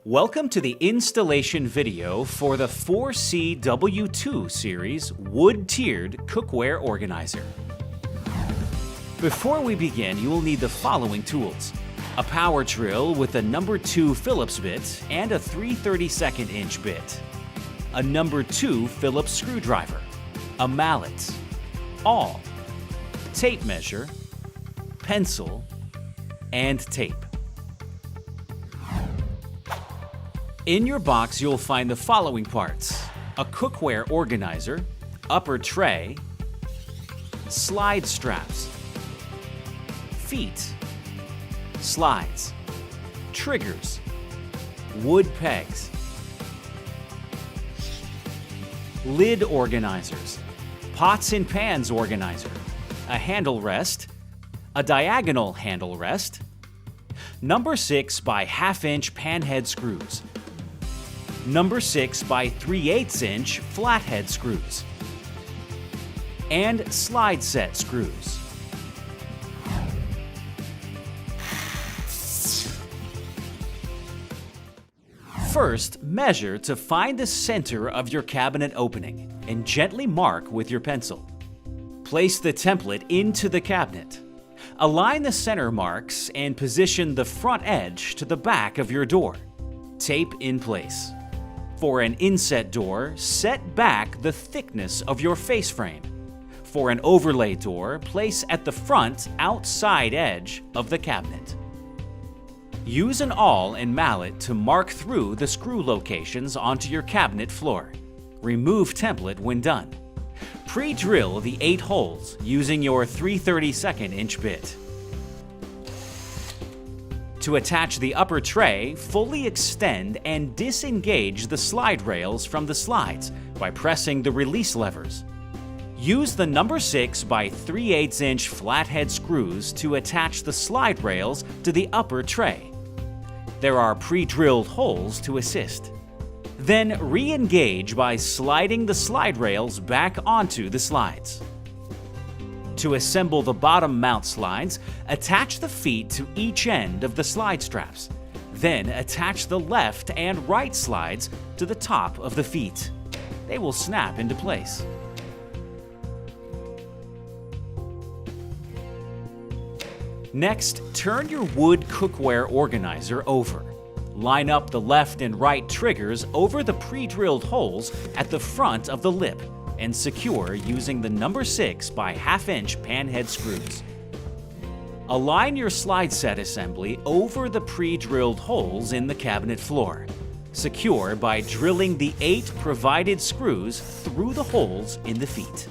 Welcome to the installation video for the 4CW2 series wood-tiered cookware organizer. Before we begin, you will need the following tools: a power drill with a number 2 Phillips bit and a 3/32 inch bit, a number 2 Phillips screwdriver, a mallet, awl, tape measure, pencil, and tape. In your box, you'll find the following parts: a cookware organizer, upper tray, slide straps, feet, slides, triggers, wood pegs, lid organizers, pots and pans organizer, a handle rest, a diagonal handle rest, number 6 by 1/2 inch panhead screws, number 6 by 3/8 inch flathead screws, and slide set screws. First, measure to find the center of your cabinet opening and gently mark with your pencil. Place the template into the cabinet. Align the center marks and position the front edge to the back of your door. Tape in place. For an inset door, set back the thickness of your face frame. For an overlay door, place at the front outside edge of the cabinet. Use an awl and mallet to mark through the screw locations onto your cabinet floor. Remove template when done. Pre-drill the 8 holes using your 3/32 inch bit. To attach the upper tray, fully extend and disengage the slide rails from the slides by pressing the release levers. Use the number 6 by 3/8 inch flathead screws to attach the slide rails to the upper tray. There are pre-drilled holes to assist. Then re-engage by sliding the slide rails back onto the slides. To assemble the bottom mount slides, attach the feet to each end of the slide straps. Then attach the left and right slides to the top of the feet. They will snap into place. Next, turn your wood cookware organizer over. Line up the left and right triggers over the pre-drilled holes at the front of the lip and secure using the number 6 by 1/2 inch panhead screws. Align your slide set assembly over the pre-drilled holes in the cabinet floor. Secure by drilling the 8 provided screws through the holes in the feet.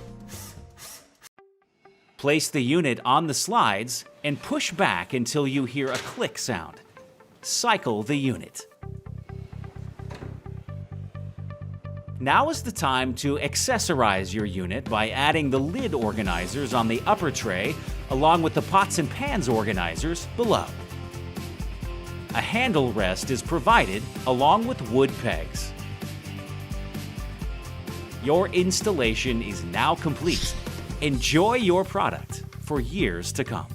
Place the unit on the slides and push back until you hear a click sound. Cycle the unit. Now is the time to accessorize your unit by adding the lid organizers on the upper tray along with the pots and pans organizers below. A handle rest is provided along with wood pegs. Your installation is now complete. Enjoy your product for years to come.